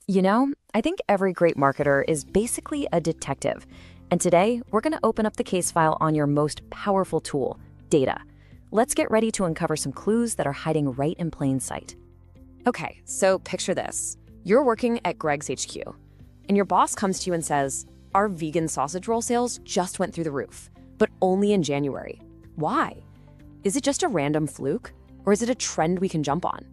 You know, I think every great marketer is basically a detective. And today, we're going to open up the case file on your most powerful tool, data. Let's get ready to uncover some clues that are hiding right in plain sight. Okay, so picture this. You're working at Greg's HQ, and your boss comes to you and says, "Our vegan sausage roll sales just went through the roof, but only in January. Why? Is it just a random fluke, or is it a trend we can jump on?"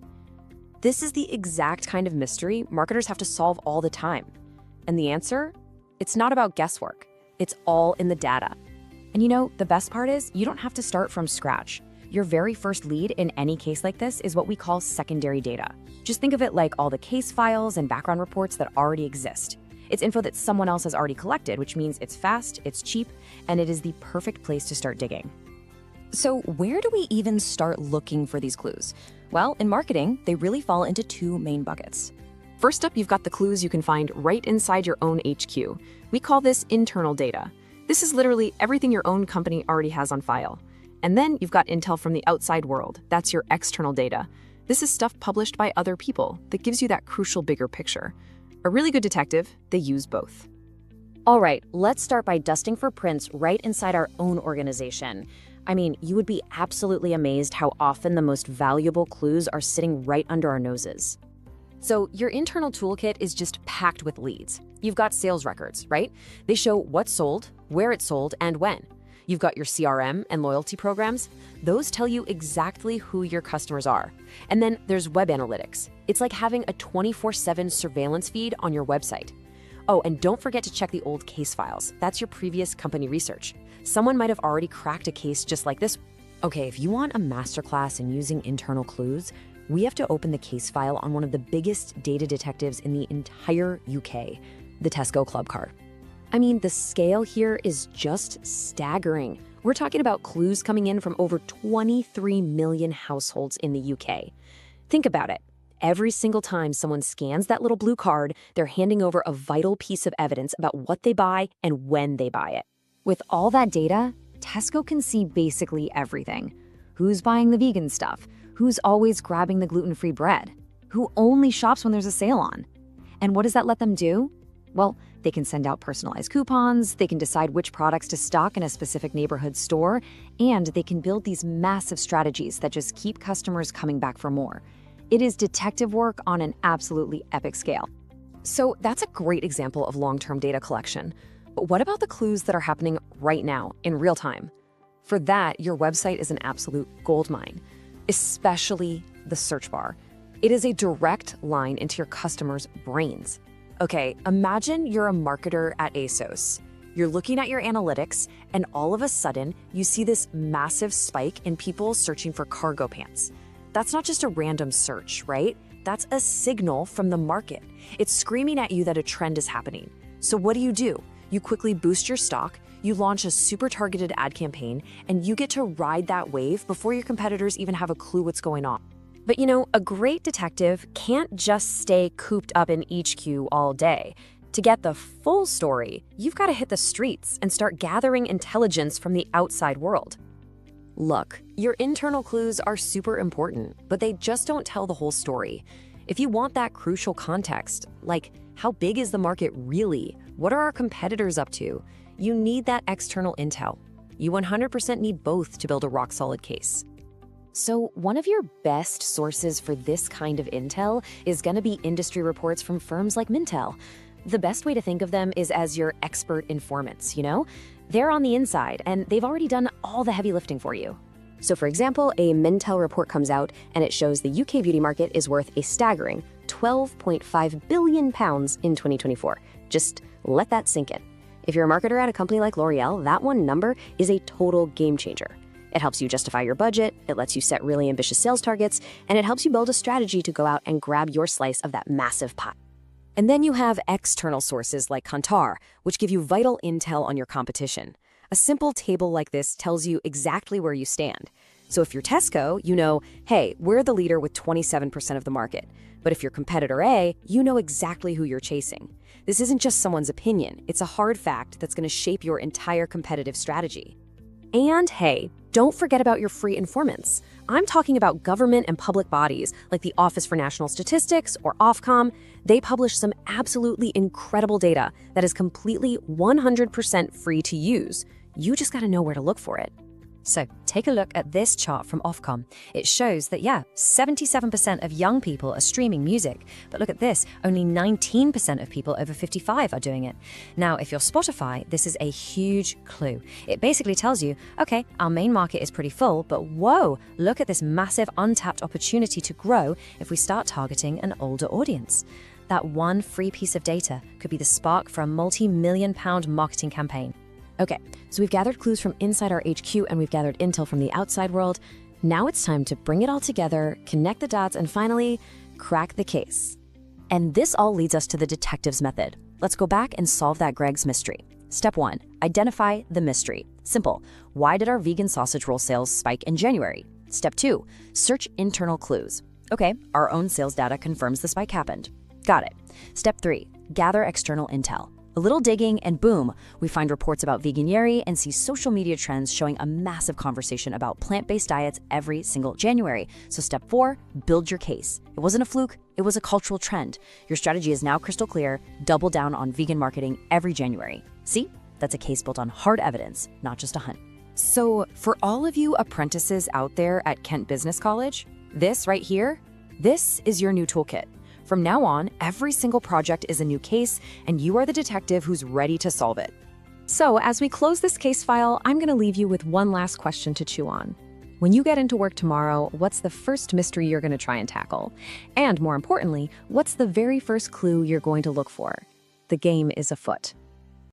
This is the exact kind of mystery marketers have to solve all the time. And the answer? It's not about guesswork. It's all in the data. And you know, the best part is you don't have to start from scratch. Your very first lead in any case like this is what we call secondary data. Just think of it like all the case files and background reports that already exist. It's info that someone else has already collected, which means it's fast, it's cheap, and it is the perfect place to start digging. So where do we even start looking for these clues? Well, in marketing, they really fall into two main buckets. First up, you've got the clues you can find right inside your own HQ. We call this internal data. This is literally everything your own company already has on file. And then you've got intel from the outside world. That's your external data. This is stuff published by other people that gives you that crucial bigger picture. A really good detective, they use both. All right, let's start by dusting for prints right inside our own organization. I mean, you would be absolutely amazed how often the most valuable clues are sitting right under our noses. So your internal toolkit is just packed with leads. You've got sales records, right? They show what sold, where it sold, and when. You've got your CRM and loyalty programs. Those tell you exactly who your customers are. And then there's web analytics. It's like having a 24/7 surveillance feed on your website. Oh, and don't forget to check the old case files. That's your previous company research. Someone might have already cracked a case just like this. Okay, if you want a masterclass in using internal clues, we have to open the case file on one of the biggest data detectives in the entire UK, the Tesco Club Card. I mean, the scale here is just staggering. We're talking about clues coming in from over 23 million households in the UK. Think about it. Every single time someone scans that little blue card, they're handing over a vital piece of evidence about what they buy and when they buy it. With all that data, Tesco can see basically everything. Who's buying the vegan stuff? Who's always grabbing the gluten-free bread? Who only shops when there's a sale on? And what does that let them do? Well, they can send out personalized coupons, they can decide which products to stock in a specific neighborhood store, and they can build these massive strategies that just keep customers coming back for more. It is detective work on an absolutely epic scale. So that's a great example of long-term data collection. But what about the clues that are happening right now, in real time? For that, your website is an absolute goldmine, especially the search bar. It is a direct line into your customers' brains. Okay, imagine you're a marketer at ASOS. You're looking at your analytics, and all of a sudden, you see this massive spike in people searching for cargo pants. That's not just a random search, right? That's a signal from the market. It's screaming at you that a trend is happening. So what do? You quickly boost your stock, you launch a super targeted ad campaign, and you get to ride that wave before your competitors even have a clue what's going on. But you know, a great detective can't just stay cooped up in HQ all day. To get the full story, you've got to hit the streets and start gathering intelligence from the outside world. Look, your internal clues are super important, but they just don't tell the whole story. If you want that crucial context, like how big is the market really? What are our competitors up to? You need that external intel. You 100% need both to build a rock-solid case. So one of your best sources for this kind of intel is going to be industry reports from firms like Mintel. The best way to think of them is as your expert informants, you know? They're on the inside, and they've already done all the heavy lifting for you. So for example, a Mintel report comes out, and it shows the UK beauty market is worth a staggering £12.5 billion in 2024. Just let that sink in. If you're a marketer at a company like L'Oreal, that one number is a total game changer. It helps you justify your budget, it lets you set really ambitious sales targets, and it helps you build a strategy to go out and grab your slice of that massive pie. And then you have external sources like Kantar, which give you vital intel on your competition. A simple table like this tells you exactly where you stand. So if you're Tesco, you know, hey, we're the leader with 27% of the market. But if you're competitor A, you know exactly who you're chasing. This isn't just someone's opinion, it's a hard fact that's going to shape your entire competitive strategy. And hey, don't forget about your free informants. I'm talking about government and public bodies like the Office for National Statistics or Ofcom. They publish some absolutely incredible data that is completely 100% free to use. You just got to know where to look for it. So take a look at this chart from Ofcom. It shows that, 77% of young people are streaming music. But look at this, only 19% of people over 55 are doing it. Now, if you're Spotify, this is a huge clue. It basically tells you, okay, our main market is pretty full, but whoa, look at this massive untapped opportunity to grow if we start targeting an older audience. That one free piece of data could be the spark for a multi-million-pound marketing campaign. Okay, so we've gathered clues from inside our HQ and we've gathered intel from the outside world. Now it's time to bring it all together, connect the dots, and finally, crack the case. And this all leads us to the detective's method. Let's go back and solve that Greg's mystery. Step 1, identify the mystery. Simple. Why did our vegan sausage roll sales spike in January? Step 2, search internal clues. Okay, our own sales data confirms the spike happened. Got it. Step 3, gather external intel. A little digging and boom, we find reports about veganuary and see social media trends showing a massive conversation about plant-based diets every single January. So step 4, build your case. It wasn't a fluke, it was a cultural trend. Your strategy is now crystal clear, double down on vegan marketing every January. See? That's a case built on hard evidence, not just a hunt. So for all of you apprentices out there at Kent Business College, this right here, this is your new toolkit. From now on, every single project is a new case, and you are the detective who's ready to solve it. So as we close this case file, I'm going to leave you with one last question to chew on. When you get into work tomorrow, what's the first mystery you're going to try and tackle? And more importantly, what's the very first clue you're going to look for? The game is afoot.